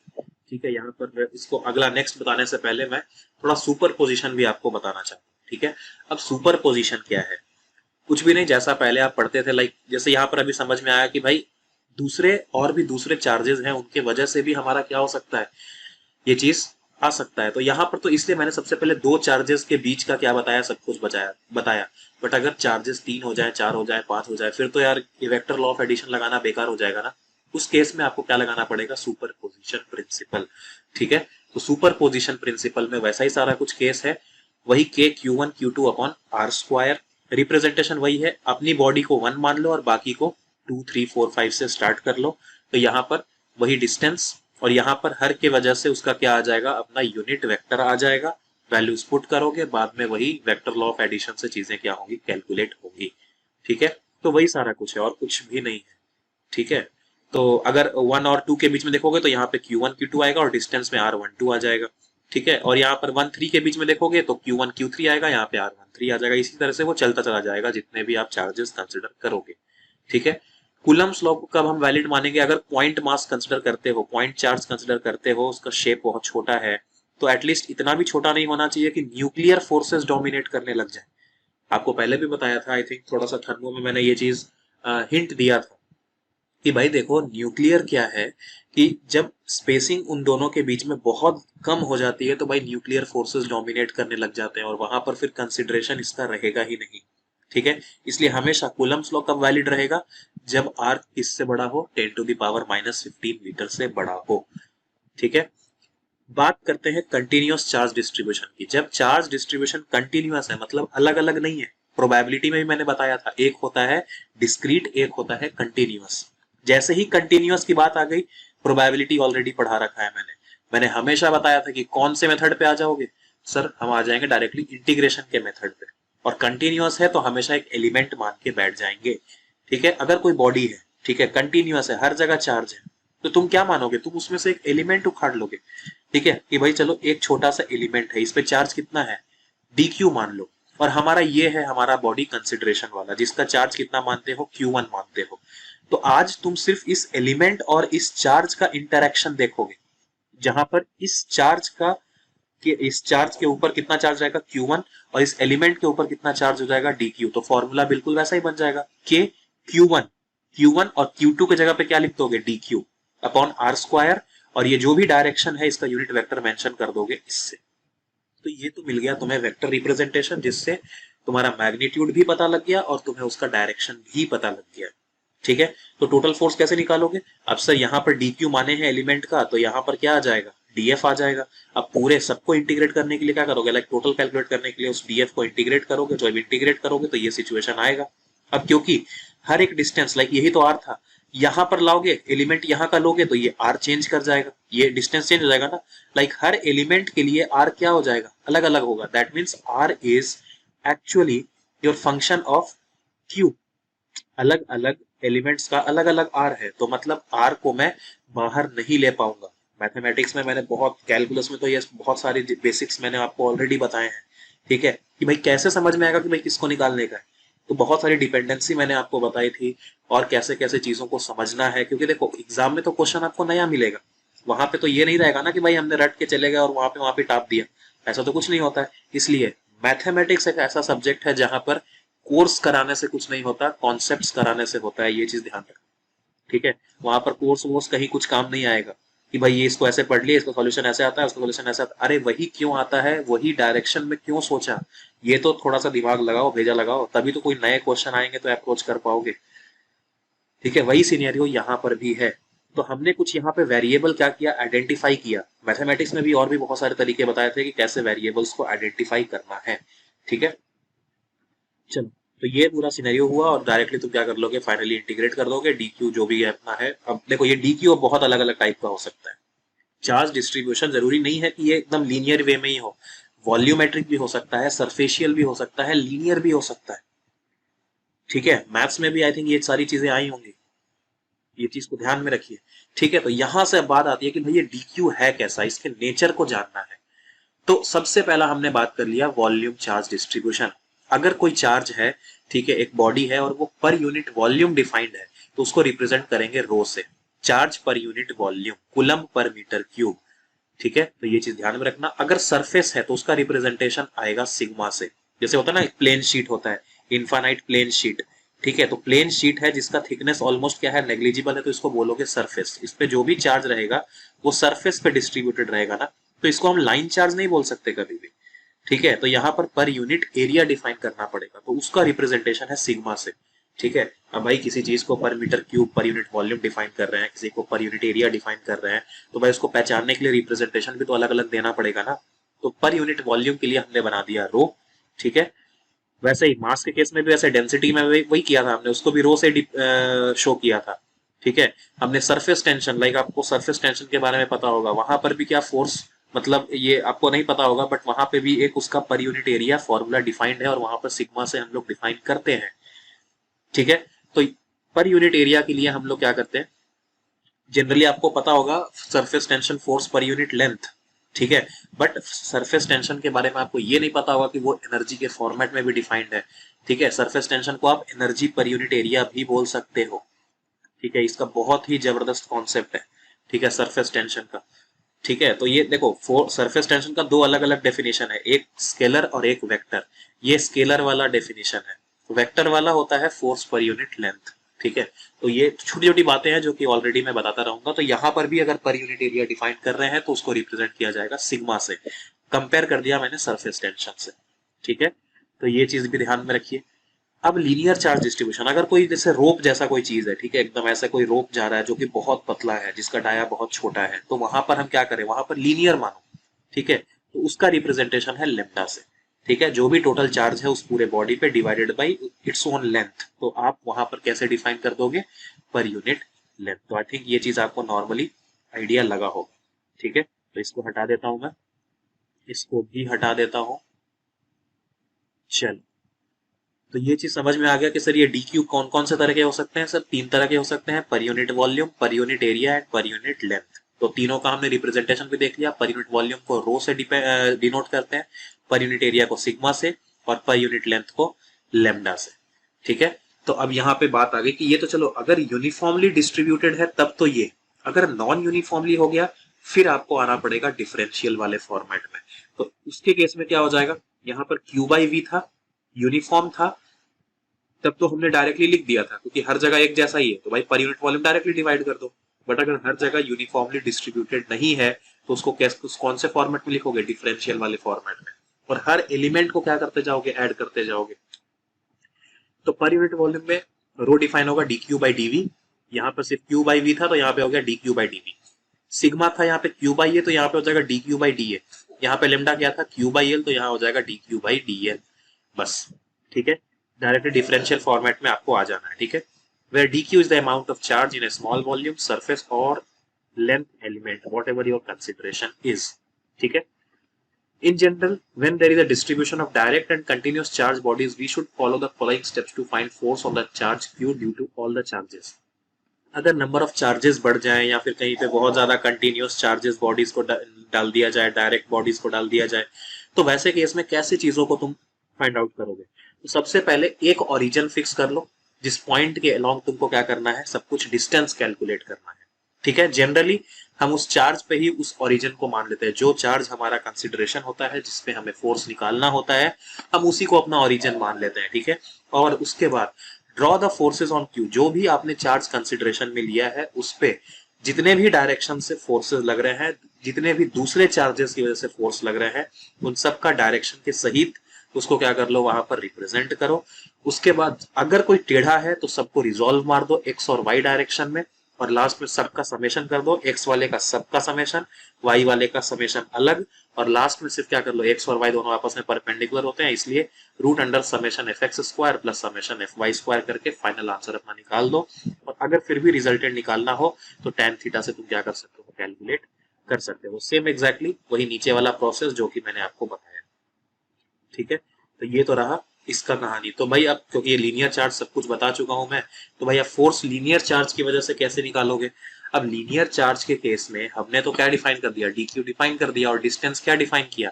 Speaker 1: ठीक है। यहाँ पर इसको अगला नेक्स्ट बताने से पहले मैं थोड़ा सुपर पोजिशन भी आपको बताना चाहता हूँ। ठीक है। अब सुपर पोजिशन क्या है? कुछ भी नहीं, जैसा पहले आप पढ़ते थे, लाइक जैसे यहाँ पर अभी समझ में आया कि भाई दूसरे और भी दूसरे चार्जेस हैं, उनके वजह से भी हमारा क्या हो सकता है? ये चीज आ सकता है। तो यहाँ पर तो इसलिए मैंने सबसे पहले दो चार्जेस के बीच का क्या बताया, सब कुछ बताया। बट अगर चार्जेस 3 हो जाए, 4 हो जाए, 5 हो जाए, फिर तो यार ये वेक्टर लॉ ऑफ एडिशन लगाना बेकार हो जाएगा ना। उस केस में आपको क्या लगाना पड़ेगा? Superposition principle. ठीक है। तो सुपर पोजिशन प्रिंसिपल में वैसा ही सारा कुछ केस है, वही k q1 q2 upon R square. Representation वही है, अपनी बॉडी को 1 मान लो और बाकी को 2 3 4 5 से स्टार्ट कर लो। तो यहाँ पर वही डिस्टेंस, और यहाँ पर हर के वजह से उसका क्या आ जाएगा? अपना यूनिट वेक्टर आ जाएगा। वैल्यूज पुट करोगे, बाद में वही वेक्टर लॉ ऑफ एडिशन से चीजें क्या होंगी? कैलकुलेट होंगी। ठीक है। तो वही सारा कुछ है और कुछ भी नहीं है। ठीक है। तो अगर 1 और 2 के बीच में देखोगे तो यहाँ पे Q1 Q2 आएगा और डिस्टेंस में R12 आ जाएगा। ठीक है। और यहाँ पर 1 3 के बीच में देखोगे तो Q1 Q3 आएगा, यहाँ पे R13 आ जाएगा। इसी तरह से वो चलता चला जाएगा जितने भी आप चार्जेस कंसिडर करोगे। ठीक है। कूलम्स लॉ को कब हम वैलिड मानेंगे? अगर पॉइंट मास कंसिडर करते हो, पॉइंट चार्ज कंसिडर करते हो, उसका शेप बहुत छोटा है, तो एटलीस्ट इतना भी छोटा नहीं होना चाहिए कि न्यूक्लियर फोर्सेस डोमिनेट करने लग जाए। आपको पहले भी बताया था, आई थिंक थोड़ा सा थर्मो में मैंने ये चीज हिंट दिया था कि भाई देखो न्यूक्लियर क्या है, कि जब स्पेसिंग उन दोनों के बीच में बहुत कम हो जाती है तो भाई न्यूक्लियर फोर्सेस डोमिनेट करने लग जाते हैं, और वहां पर फिर कंसिडरेशन इसका रहेगा ही नहीं। ठीक है। इसलिए हमेशा कूलम्स लॉ कब वैलिड रहेगा? जब r किससे बड़ा हो? 10⁻⁻15 मीटर से बड़ा हो। ठीक है। बात करते हैं कंटिन्यूअस चार्ज डिस्ट्रीब्यूशन की। जब चार्ज डिस्ट्रीब्यूशन कंटिन्यूअस है, मतलब अलग अलग नहीं है। प्रोबेबिलिटी में भी मैंने बताया था, एक होता है डिस्क्रीट, एक होता है कंटिन्यूअस। जैसे ही कंटिन्यूअस की बात आ गई, प्रोबेबिलिटी ऑलरेडी पढ़ा रखा है मैंने हमेशा बताया था कि कौन से मेथड पे आ जाओगे? सर हम आ जाएंगे डायरेक्टली इंटीग्रेशन के मेथड पे। और कंटिन्यूअस है तो हमेशा एक एलिमेंट मान के बैठ जाएंगे। ठीक है। अगर कोई बॉडी है, ठीक है, कंटिन्यूअस है, हर जगह चार्ज है, तो तुम क्या मानोगे? तुम उसमें से एक एलिमेंट उखाड़ लोगे। ठीक है, कि भाई चलो एक छोटा सा एलिमेंट है, इस पे चार्ज कितना है? dq मान लो। और हमारा ये है हमारा बॉडी कंसिडरेशन वाला, जिसका चार्ज कितना मानते हो? q1 मानते हो। तो आज तुम सिर्फ इस एलिमेंट और इस चार्ज का इंटरेक्शन देखोगे, जहां पर इस चार्ज के ऊपर कितना चार्ज रहेगा? Q1, और इस एलिमेंट के ऊपर कितना चार्ज हो जाएगा? dq। तो फॉर्मूला बिल्कुल वैसा ही बन जाएगा, k Q1 और Q2 की जगह पे क्या लिख दोगे? dq अपॉन आर स्क्वायर, और ये जो भी डायरेक्शन है इसका यूनिट वेक्टर मेंशन कर दोगे इससे। तो ये तो मिल गया तुम्हें वेक्टर रिप्रेजेंटेशन, जिससे तुम्हारा मैग्नीट्यूड भी पता लग गया और तुम्हें उसका डायरेक्शन भी पता लग गया। ठीक है। तो टोटल फोर्स कैसे निकालोगे? अब सर यहाँ पर dq माने हैं एलिमेंट का, तो यहाँ पर क्या आ जाएगा? df आ जाएगा। अब पूरे सबको इंटीग्रेट करने के लिए क्या करोगे? लाइक टोटल कैलकुलेट करने के लिए उस df को इंटीग्रेट करोगे। जब इंटीग्रेट करोगे तो ये सिचुएशन आएगा। अब क्योंकि हर एक डिस्टेंस, लाइक यही तो r था, यहाँ पर लाओगे एलिमेंट यहाँ का लोगे तो ये r चेंज कर जाएगा, ये डिस्टेंस चेंज हो जाएगा ना। लाइक हर एलिमेंट के लिए r क्या हो जाएगा? अलग अलग होगा। That means r is actually your function of q। अलग अलग एलिमेंट्स का अलग अलग r है, तो मतलब r को मैं बाहर नहीं ले पाऊंगा। मैथमेटिक्स में मैंने बहुत, कैलकुलस में तो ये बहुत सारे बेसिक्स मैंने आपको ऑलरेडी बताए हैं। ठीक है, कि भाई कैसे समझ में आएगा कि भाई किसको निकालने का है। तो बहुत सारी डिपेंडेंसी मैंने आपको बताई थी, और कैसे कैसे चीजों को समझना है, क्योंकि देखो एग्जाम में तो क्वेश्चन आपको नया मिलेगा। वहां पे तो ये नहीं रहेगा ना कि भाई हमने रट के चले गए और वहां पे टाप दिया, ऐसा तो कुछ नहीं होता है। इसलिए मैथमेटिक्स एक ऐसा सब्जेक्ट है जहां पर कोर्स कराने से कुछ नहीं होता, कॉन्सेप्ट्स कराने से होता है, ये चीज ध्यान रखना। ठीक है, वहां पर कोर्स वोर्स कहीं कुछ काम नहीं आएगा कि भाई ये इसको ऐसे पढ़ लिया, इसका सॉल्यूशन ऐसे आता है, उसका सॉल्यूशन ऐसे आता है। अरे वही क्यों आता है, वही डायरेक्शन में क्यों सोचा, ये तो थोड़ा सा दिमाग लगाओ, भेजा लगाओ, तभी तो कोई नए क्वेश्चन आएंगे तो अप्रोच कर पाओगे। ठीक है, वही सिनेरियो यहाँ पर भी है। तो हमने कुछ यहाँ पे वेरिएबल क्या किया, आइडेंटिफाई किया। मैथमेटिक्स में भी और भी बहुत सारे तरीके बताए थे कि कैसे वेरिएबल्स को आइडेंटिफाई करना है। ठीक है, चलो, तो ये पूरा सिनेरियो हुआ और डायरेक्टली तुम क्या कर लोगे, फाइनली इंटीग्रेट कर दोगे डी क्यू जो भी है अपना है। अब देखो ये डी क्यू बहुत अलग अलग टाइप का हो सकता है। चार्ज डिस्ट्रीब्यूशन जरूरी नहीं है कि ये एकदम लीनियर वे में ही हो, वॉल्यूमेट्रिक भी हो सकता है, सरफेशियल भी हो सकता है, लीनियर भी हो सकता है। ठीक है, मैथ्स में भी आई थिंक ये सारी चीजें आई होंगी, ये चीज को ध्यान में रखिए। ठीक है, तो यहां से अब बात आती है कि भाई ये डी क्यू है कैसा, इसके नेचर को जानना है। तो सबसे पहला हमने बात कर लिया वॉल्यूम चार्ज डिस्ट्रीब्यूशन। अगर कोई चार्ज है, ठीक है, एक बॉडी है और वो पर यूनिट वॉल्यूम डिफाइंड है, तो उसको रिप्रेजेंट करेंगे रो से, चार्ज पर यूनिट वॉल्यूम, कूलम पर मीटर क्यूब। ठीक है, तो ये चीज ध्यान में रखना। अगर सरफेस है तो उसका रिप्रेजेंटेशन आएगा सिग्मा से। जैसे होता है ना, प्लेन शीट होता है, इनफाइनाइट प्लेन शीट। ठीक है, तो प्लेन शीट है जिसका थिकनेस ऑलमोस्ट क्या है, नेग्लिजिबल है, तो इसको बोलोगे सरफेस। इस पे जो भी चार्ज रहेगा वो सरफेस पे डिस्ट्रीब्यूटेड रहेगा ना, तो इसको हम लाइन चार्ज नहीं बोल सकते कभी भी। ठीक है, तो यहाँ पर यूनिट एरिया डिफाइन करना पड़ेगा, तो उसका रिप्रेजेंटेशन है सिग्मा से। ठीक है, अब भाई किसी चीज को पर मीटर क्यूब, पर यूनिट वॉल्यूम डिफाइन कर रहे हैं, किसी को पर यूनिट एरिया डिफाइन कर रहे हैं, तो भाई उसको पहचानने के लिए रिप्रेजेंटेशन भी तो अलग अलग देना पड़ेगा ना। तो पर यूनिट वॉल्यूम के लिए हमने बना दिया रो। ठीक है, वैसे ही मास के केस में भी, वैसे डेंसिटी में वही किया था हमने, उसको भी रो से शो किया था। ठीक है, हमने सरफेस टेंशन, लाइक आपको सरफेस टेंशन के बारे में पता होगा, वहां पर भी क्या फोर्स, मतलब ये आपको नहीं पता होगा, बट वहां पे भी एक उसका per unit area formula defined है और वहां पर सिग्मा से हम लोग डिफाइन करते हैं। ठीक है, तो पर यूनिट एरिया के लिए हम लोग क्या करते हैं, जनरली आपको पता होगा surface tension force per unit length. ठीक है, बट सरफेस टेंशन के बारे में आपको ये नहीं पता होगा कि वो एनर्जी के फॉर्मेट में भी डिफाइंड है। ठीक है, सरफेस टेंशन को आप एनर्जी पर यूनिट एरिया भी बोल सकते हो। ठीक है, इसका बहुत ही जबरदस्त कॉन्सेप्ट है। ठीक है, सरफेस टेंशन का। ठीक है, तो ये देखो सरफेस टेंशन का दो अलग अलग डेफिनेशन है, एक स्केलर और एक वेक्टर। ये स्केलर वाला डेफिनेशन है, वेक्टर वाला होता है फोर्स पर यूनिट लेंथ। ठीक है, तो ये छोटी छोटी बातें हैं जो कि ऑलरेडी मैं बताता रहूंगा। तो यहाँ पर भी अगर पर यूनिट एरिया डिफाइन कर रहे हैं तो उसको रिप्रेजेंट किया जाएगा सिग्मा से। कंपेयर कर दिया मैंने सरफेस टेंशन से। ठीक है, तो ये चीज भी ध्यान में रखिए। अब लीनियर चार्ज डिस्ट्रीब्यूशन, अगर कोई जैसे रोप जैसा कोई चीज है, ठीक है, एकदम ऐसा कोई रोप जा रहा है जो कि बहुत पतला है, जिसका डाया बहुत छोटा है, तो वहां पर हम क्या करें, वहां पर लीनियर मानो। ठीक है, तो उसका रिप्रेजेंटेशन है लेम्डा से। ठीक है, जो भी टोटल चार्ज है उस पूरे बॉडी पे divided by its own length, तो आप वहां पर कैसे डिफाइन कर दोगे, पर यूनिट लेंथ। तो आई थिंक ये चीज आपको नॉर्मली आइडिया लगा होगा। ठीक है, तो इसको हटा देता हूं मैं, इसको भी हटा देता हूं। चल, तो ये चीज समझ में आ गया कि सर ये डी क्यू कौन कौन से तरह के हो सकते हैं। सर तीन तरह के हो सकते हैं, पर unit volume, per unit area and per unit length. तो तीनों का हमने रिप्रेजेंटेशन भी देख लिया। पर यूनिट वॉल्यूम को रो से डिनोट करते हैं, पर यूनिट एरिया को सिग्मा से, और पर यूनिट लेंथ को लेमडा से। ठीक है, तो अब यहाँ पे बात आ गई कि ये तो चलो अगर यूनिफॉर्मली डिस्ट्रीब्यूटेड है तब तो ये, अगर नॉन यूनिफॉर्मली हो गया फिर आपको आना पड़ेगा डिफरेंशियल वाले फॉर्मेट में। तो उसके केस में क्या हो जाएगा, यहाँ पर क्यू बाई वी था, यूनिफॉर्म था, तब तो हमने डायरेक्टली लिख दिया था क्योंकि हर जगह एक जैसा ही है, तो भाई पर यूनिट वॉल्यूम डायरेक्टली डिवाइड कर दो। बट अगर हर जगह यूनिफॉर्मली डिस्ट्रीब्यूटेड नहीं है तो उसको कैसे, कौन से फॉर्मेट में लिखोगे, डिफरेंशियल वाले फॉर्मेट में, और हर एलिमेंट को क्या करते जाओगे, ऐड करते जाओगे। तो पर यूनिट वॉल्यूम में रो डिफाइन होगा डी क्यू बाई डीवी, यहाँ पर सिर्फ क्यू बाई वी था तो यहाँ पे हो गया D Q by DV. Sigma था यहाँ पे क्यू बाई ए, तो यहाँ पे हो जाएगा D Q by D A. यहाँ पे लेमडा क्या था, क्यू बाई एल, तो यहाँ हो जाएगा D Q by D L. बस, ठीक है, डायरेक्टली डिफरेंशियल फॉर्मेट में आपको आ जाना है। ठीक है, where dq is the amount of charge in a small volume surface or length element, whatever your consideration is. ठीक है, in general when there is a distribution of direct and continuous charge bodies we should follow the following steps to find force on the charge q due to all the charges. अगर number of charges बढ़ जाए या फिर कहीं पे बहुत ज्यादा continuous charges bodies को डाल दिया जाए, डायरेक्ट बॉडीज को डाल दिया जाए, तो वैसे केस में कैसे चीजों को तुम फाइंड आउट करोगे। तो सबसे पहले एक ओरिजिन फिक्स कर लो, जिस पॉइंट के अलोंग तुमको क्या करना है, सब कुछ डिस्टेंस कैलकुलेट करना है। ठीक है, जनरली हम उस चार्ज पे ही उस ओरिजिन को मान लेते हैं, जो चार्ज हमारा कंसिडरेशन होता है जिसपे हमें फोर्स निकालना होता है, हम उसी को अपना ओरिजिन मान लेते हैं। ठीक है, और उसके बाद draw the forces on Q, जो भी आपने चार्ज कंसिडरेशन में लिया है उस पे जितने भी डायरेक्शन से फोर्सेस लग रहे हैं, जितने भी दूसरे चार्जेस की वजह से फोर्स लग रहे हैं, उन सब का डायरेक्शन के सहित उसको क्या कर लो, वहां पर रिप्रेजेंट करो। उसके बाद अगर कोई टेढ़ा है तो सबको रिजॉल्व मार दो एक्स और वाई डायरेक्शन में, और लास्ट में सबका समेशन कर दो, एक्स वाले का सबका समेशन, वाई वाले का समेशन अलग, और लास्ट में सिर्फ क्या कर लो, एक्स और वाई दोनों आपस में परपेंडिकुलर होते हैं, इसलिए root under summation F X square plus summation F Y square करके फाइनल आंसर अपना निकाल दो। और अगर फिर भी रिजल्टेंट निकालना हो तो टेन थीटा से तुम क्या कर सकते हो, कैलकुलेट कर सकते हो। सेम एग्जैक्टली वही नीचे वाला प्रोसेस जो कि मैंने आपको बताया। ठीक है, तो ये तो रहा इसका कहानी। तो भाई अब क्योंकि ये लीनियर चार्ज सब कुछ बता चुका हूं मैं, तो भाई अब फोर्स लीनियर चार्ज की वजह से कैसे निकालोगे। अब लीनियर चार्ज के केस में हमने तो क्या डिफाइन कर दिया, डी क्यू डिफाइन कर दिया, और डिस्टेंस क्या डिफाइन किया,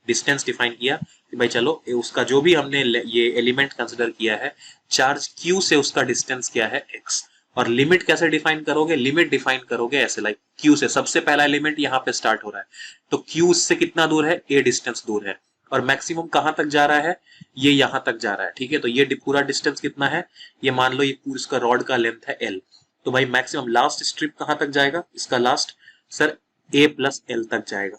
Speaker 1: डिस्टेंस डिफाइन किया कि भाई चलो उसका जो भी हमने ये एलिमेंट कंसिडर किया है, चार्ज क्यू से उसका डिस्टेंस क्या है एक्स। और लिमिट कैसे डिफाइन करोगे, लिमिट डिफाइन करोगे ऐसे, लाइक क्यू से सबसे पहला एलिमेंट यहाँ पे स्टार्ट हो रहा है, तो क्यू से कितना दूर है, ए डिस्टेंस दूर है, और मैक्सिमम कहां तक जा रहा है, ये यहां तक जा रहा है। ठीक है, तो ये पूरा डिस्टेंस कितना है, ये मान लो ये पूरा इसका रॉड का लेंथ है एल, तो भाई मैक्सिमम लास्ट स्ट्रिप कहां तक जाएगा, इसका लास्ट सर ए प्लस एल तक जाएगा।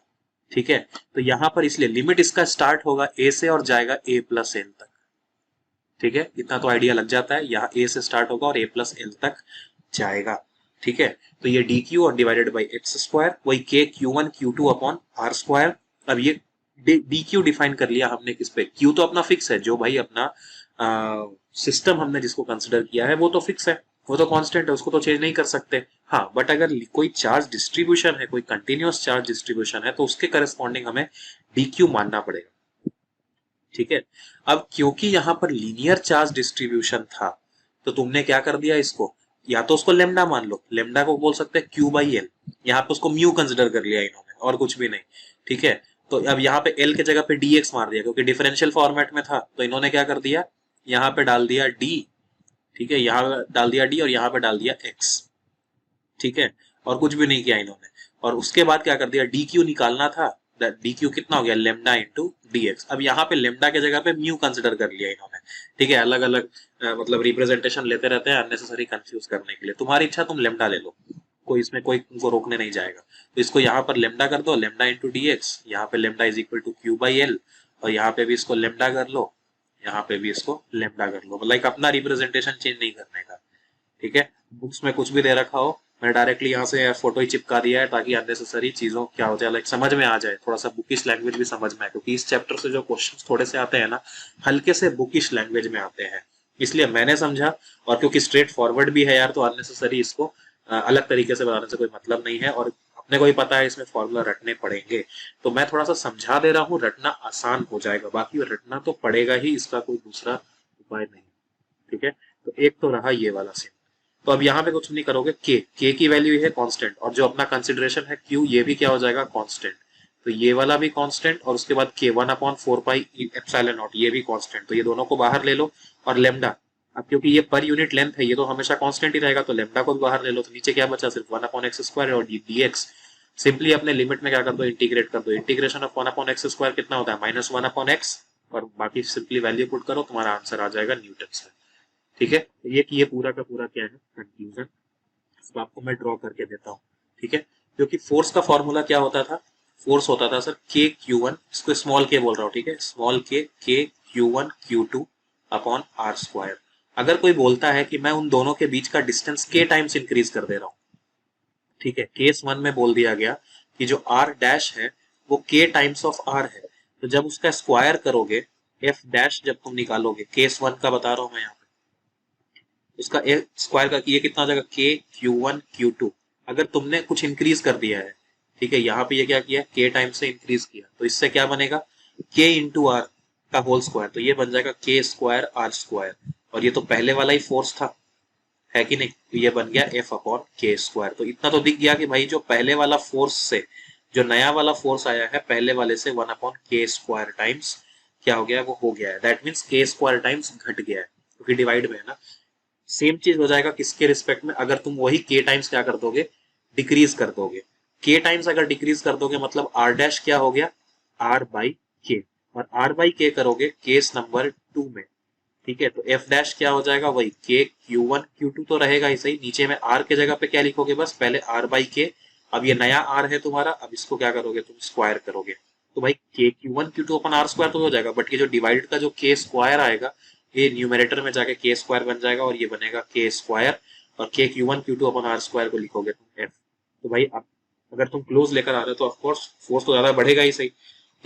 Speaker 1: ठीक है, तो यहां पर इसलिए लिमिट इसका स्टार्ट होगा ए से और जाएगा ए प्लस एल तक। ठीक है, इतना तो आइडिया लग जाता है, यहाँ ए से स्टार्ट होगा और ए प्लस एल तक जाएगा। ठीक है, तो ये डी क्यू और डिवाइडेड बाई एक्स स्क्वायर, वही K Q one Q two upon R square. अब ये डी क्यू डिफाइन कर लिया हमने किस पे, क्यू तो अपना फिक्स है, जो भाई अपना सिस्टम हमने जिसको कंसिडर किया है वो तो फिक्स है, वो तो कांस्टेंट है, उसको तो चेंज नहीं कर सकते। हाँ, बट अगर कोई चार्ज डिस्ट्रीब्यूशन है, कोई कंटिन्यूअस चार्ज डिस्ट्रीब्यूशन है, तो उसके करस्पॉन्डिंग हमें डी क्यू मानना पड़ेगा। ठीक है, अब क्योंकि यहां पर लीनियर चार्ज डिस्ट्रीब्यूशन था, तो तुमने क्या कर दिया, इसको या तो उसको लेमडा मान लो, लेमडा को बोल सकते हैं क्यू बाई एल, यहाँ पे उसको म्यू कंसिडर कर लिया इन्होंने और कुछ भी नहीं। ठीक है, तो अब यहाँ पे एल के जगह पे डी एक्स मार दिया, क्योंकि डिफरेंशियल फॉर्मेट में था, तो इन्होंने क्या कर दिया, यहाँ पे डाल दिया डी। ठीक है, यहाँ डाल दिया डी और यहाँ पे डाल दिया एक्स। ठीक है, और कुछ भी नहीं किया इन्होंने, और उसके बाद क्या कर दिया, डी क्यू निकालना था, डी क्यू कितना हो गया, लेमडा इंटू डी एक्स। अब यहाँ पे लेमडा के जगह पे म्यू कंसिडर कर लिया इन्होंने। ठीक है, अलग अलग मतलब रिप्रेजेंटेशन लेते रहते हैं अननेसेसरी कंफ्यूज करने के लिए, तुम्हारी इच्छा तुम लेमडा ले लो, कोई इसमें कोई तुमको रोकने नहीं जाएगा। तो इसको यहाँ पर लेमडा कर दो, लेमडा इंटू डी एक्स, यहाँ पे lambda is equal to Q by L, और यहाँ पे भी इसको लेमडा कर लो, यहाँ पे भी इसको लेमडा कर लो, लाइक अपना रिप्रेजेंटेशन चेंज नहीं करने का। ठीक है, बुक्स में कुछ भी दे रखा हो, मैं डायरेक्टली यहाँ से फोटो ही चिपका दिया है, ताकि अननेसेसरी चीजों क्या हो जाए, लाइक समझ में आ जाए, थोड़ा सा बुकिश लैंग्वेज भी समझ में आए, क्योंकि इस चैप्टर से जो क्वेश्चंस थोड़े से आते हैं ना, हल्के से बुकिश लैंग्वेज में आते हैं, इसलिए मैंने समझा। और क्योंकि स्ट्रेट फॉरवर्ड भी है यार, तो अननेसेसरी इसको अलग तरीके से बताने से कोई मतलब नहीं है, और अपने को ही पता है इसमें फॉर्मूला रटने पड़ेंगे, तो मैं थोड़ा सा समझा दे रहा हूँ, रटना आसान हो जाएगा, बाकी रटना तो पड़ेगा ही, इसका कोई दूसरा उपाय नहीं। ठीक है, तो एक तो रहा ये वाला सीन। तो अब यहाँ पे कुछ नहीं करोगे, के की वैल्यू है कांस्टेंट, और जो अपना कंसिडरेशन है क्यू, ये भी क्या हो जाएगा, कांस्टेंट। तो ये वाला भी कांस्टेंट, और उसके बाद के one upon four pi epsilon not, ये भी कांस्टेंट, तो ये दोनों को बाहर ले लो। और लेमडा, अब क्योंकि ये पर यूनिट लेंथ है, ये तो हमेशा कांस्टेंट ही रहेगा, तो लेमडा को भी बाहर ले लो, तो नीचे क्या बचा, सिर्फ वन अपॉन एक्स स्क्वायर और डी एक्स। सिंपली अपने लिमिट में क्या कर दो, इंटीग्रेट कर दो, integration of one upon x square कितना होता है, माइनस वन अपॉन एक्स, और बाकी सिंपली वैल्यू पुट करो, तुम्हारा आंसर आ जाएगा न्यूटन से। ठीक है, ये पूरा का पूरा क्या है, कंक्लूजन, इसको आपको मैं ड्रॉ करके देता हूँ। ठीक है, क्योंकि फोर्स का फॉर्मूला क्या होता था, फोर्स होता था सर के क्यू वन, इसको स्मॉल के बोल रहा हूँ, ठीक है, small K Q one Q two upon R square. अगर कोई बोलता है कि मैं उन दोनों के बीच का डिस्टेंस के टाइम्स इंक्रीज कर दे रहा हूँ, ठीक है, केस वन में बोल दिया गया कि जो आर डैश है वो के टाइम्स ऑफ आर है, तो जब उसका स्क्वायर करोगे, एफ डैश जब तुम निकालोगे, केस वन का बता रहा हूं मैं यहाँ पे, उसका स्क्वायर का ये कितना आ जाएगा, के क्यू वन क्यू टू। अगर तुमने कुछ इंक्रीज कर दिया है, ठीक है, यहाँ पे ये क्या किया, के टाइम से इंक्रीज किया, तो इससे क्या बनेगा, के इंटू आर का होल स्क्वायर, तो ये बन जाएगा के स्क्वायर आर स्क्वायर, और ये तो पहले वाला ही फोर्स था, है कि नहीं, तो ये बन गया एफ अपॉन के स्क्वायर। तो इतना तो दिख गया कि भाई जो पहले वाला फोर्स से जो नया वाला फोर्स आया है, पहले वाले से वन अपॉन के स्क्वायर टाइम्स क्या हो गया, वो हो गया है, दैट मीन्स के स्क्वायर टाइम्स घट गया है, क्योंकि डिवाइड में है ना। सेम चीज हो जाएगा किसके रिस्पेक्ट में, अगर तुम वही के टाइम्स क्या कर दोगे, डिक्रीज कर दोगे। के टाइम्स अगर डिक्रीज कर दोगे मतलब आर डैश क्या हो गया, आर बाई के, और आर बाई के करोगे केस नंबर 2 में, ठीक है। तो एफ डैश क्या हो जाएगा, वही के Q1 Q2 तो रहेगा ही सही, नीचे में आर के जगह पे क्या लिखोगे, बस पहले आर बाई के। अब ये नया आर है तुम्हारा, अब इसको क्या करोगे तुम, स्क्वायर करोगे। तो भाई के Q1 Q2 upon are square तो हो जाएगा, बट ये जो डिवाइडेड का जो के स्क्वायर आएगा, ये न्यूमरेटर में जाके के स्क्वायर बन जाएगा और ये बनेगा के स्क्वायर, और के Q1 Q2 upon are square को लिखोगे तुम एफ। तो भाई अब अगर तुम क्लोज लेकर आ रहे हो तो ऑफकोर्स फोर्स तो ज्यादा बढ़ेगा ही सही,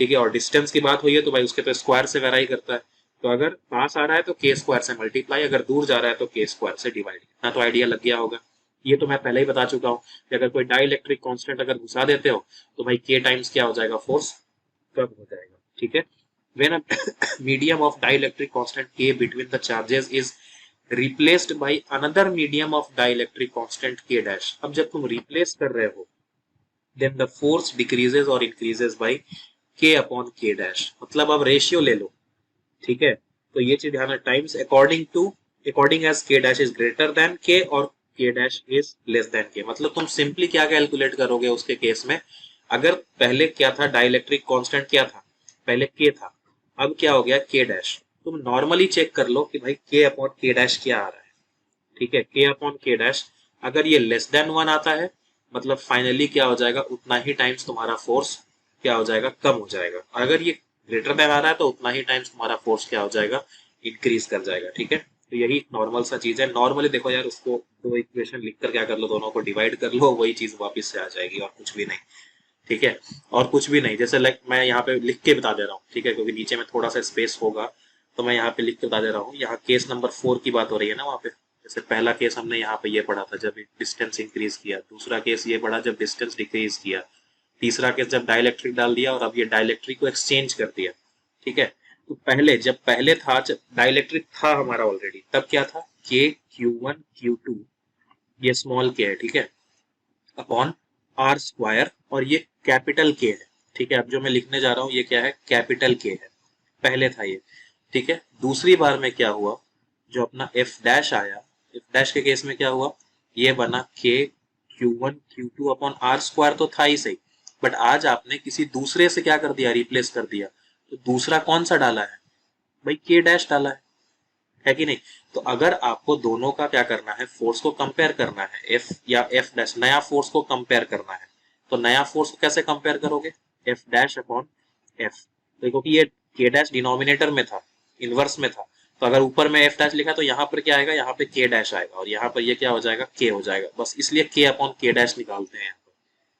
Speaker 1: ठीक है। और डिस्टेंस की बात हुई है तो भाई उसके तो स्क्वायर से वेराई करता है। तो अगर पास आ रहा है तो के स्क्वायर से मल्टीप्लाई, अगर दूर जा रहा है तो के स्क्वायर से डिवाइड। इतना तो आइडिया लग गया होगा। ये तो मैं पहले ही बता चुका हूँ कि अगर कोई डाई इलेक्ट्रिक कॉन्स्टेंट अगर घुसा देते हो तो भाई के टाइम्स क्या हो जाएगा, फोर्स कम हो जाएगा, ठीक है। when a medium of dielectric constant K between the charges is replaced by another medium of dielectric constant K dash, अब जब तुम replace कर रहे हो then the force decreases or increases by K upon K dash, मतलब अब ratio ले लो, ठीक है। तो ये चीज ध्यान, times according as K dash is greater than K और K dash is less than K, मतलब तुम सिंपली क्या कैलकुलेट करोगे उसके केस में, अगर पहले क्या था डाइलेक्ट्रिक कांस्टेंट, क्या था पहले K था, अब क्या हो गया K डैश, तुम नॉर्मली चेक कर लो कि भाई K अपॉन K डैश क्या आ रहा है, ठीक है। K अपॉन K डैश अगर ये लेस देन 1 आता है मतलब फाइनली क्या हो जाएगा, उतना ही टाइम्स तुम्हारा फोर्स क्या हो जाएगा, कम हो जाएगा। अगर ये ग्रेटर देन आ रहा है तो उतना ही टाइम्स तुम्हारा फोर्स क्या हो जाएगा, इंक्रीज कर जाएगा, ठीक है। तो यही नॉर्मल सा चीज है। नॉर्मली देखो यार, उसको दो इक्वेशन लिखकर क्या कर लो, दोनों को डिवाइड कर लो, वही चीज वापस से आ जाएगी और कुछ भी नहीं, ठीक है। और कुछ भी नहीं, जैसे लाइक मैं यहाँ पे लिख के बता दे रहा हूँ, ठीक है, क्योंकि नीचे में थोड़ा सा स्पेस होगा तो मैं यहाँ पे लिख के बता दे रहा हूँ। यहाँ केस नंबर 4 की बात हो रही है ना, वहाँ पे जैसे पहला केस हमने यहाँ पे ये पढ़ा था जब डिस्टेंस इंक्रीज किया, दूसरा केस ये पढ़ा जब डिस्टेंस डिक्रीज किया, तीसरा केस जब डाइलेक्ट्रिक डाल दिया, और अब ये डाइलेक्ट्रिक को एक्सचेंज कर दिया, ठीक है। तो पहले जब पहले था, जब डाइलेक्ट्रिक था हमारा ऑलरेडी, तब क्या था, के Q1 Q2, ये स्मॉल के है, ठीक है, अपॉन आर स्क्वायर, और ये कैपिटल के है, ठीक है। अब जो मैं लिखने जा रहा हूँ ये क्या है, कैपिटल के है, पहले था ये, ठीक है। दूसरी बार में क्या हुआ, जो अपना एफ डैश आया, एफ डैश के केस में क्या हुआ, ये बना के Q1 Q2 upon R square, तो था ही सही, बट आज आपने किसी दूसरे से क्या कर दिया, रिप्लेस कर दिया। तो दूसरा कौन सा डाला है भाई, के डैश डाला है कि नहीं। तो अगर आपको दोनों का क्या करना है, फोर्स को कंपेयर करना है, एफ या एफ डैश, नया फोर्स को कंपेयर करना है, तो नया फोर्स को कैसे कंपेयर करोगे, एफ डैश अपॉन एफ। देखो कि ये के डैश डिनोमिनेटर में था, इनवर्स में था, तो अगर ऊपर में एफ डैश लिखा तो यहाँ पर क्या आएगा, यहाँ पे के डैश आएगा, और यहाँ पर ये क्या हो जाएगा, के हो जाएगा, बस इसलिए के अपॉन के डैश निकालते हैं यहाँ पर,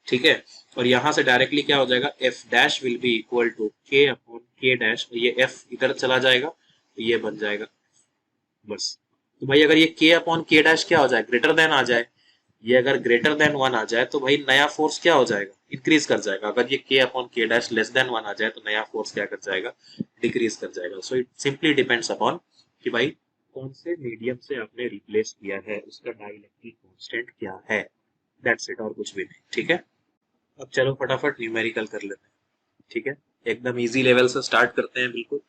Speaker 1: ठीक है। और यहाँ से डायरेक्टली क्या हो जाएगा, F dash will be equal to K upon K dash, ये एफ इधर चला जाएगा तो ये बन जाएगा बस। तो भाई अगर ये के अपॉन के डैश क्या हो जाए, ग्रेटर देन आ जाए, ये अगर ग्रेटर देन 1 आ जाए तो भाई नया फोर्स क्या हो जाएगा, इंक्रीज कर जाएगा। अगर ये के upon K dash less than 1 आ जाए तो नया फोर्स क्या कर जाएगा, डिक्रीज कर जाएगा। So it simply depends upon कि भाई कौन से मीडियम से आपने रिप्लेस किया है, उसका डाइलेक्ट्रिक कांस्टेंट क्या है, दैट्स इट, और कुछ भी नहीं, ठीक है। अब चलो फटाफट न्यूमेरिकल कर लेते हैं, ठीक है। एकदम इजी लेवल से स्टार्ट करते हैं बिल्कुल।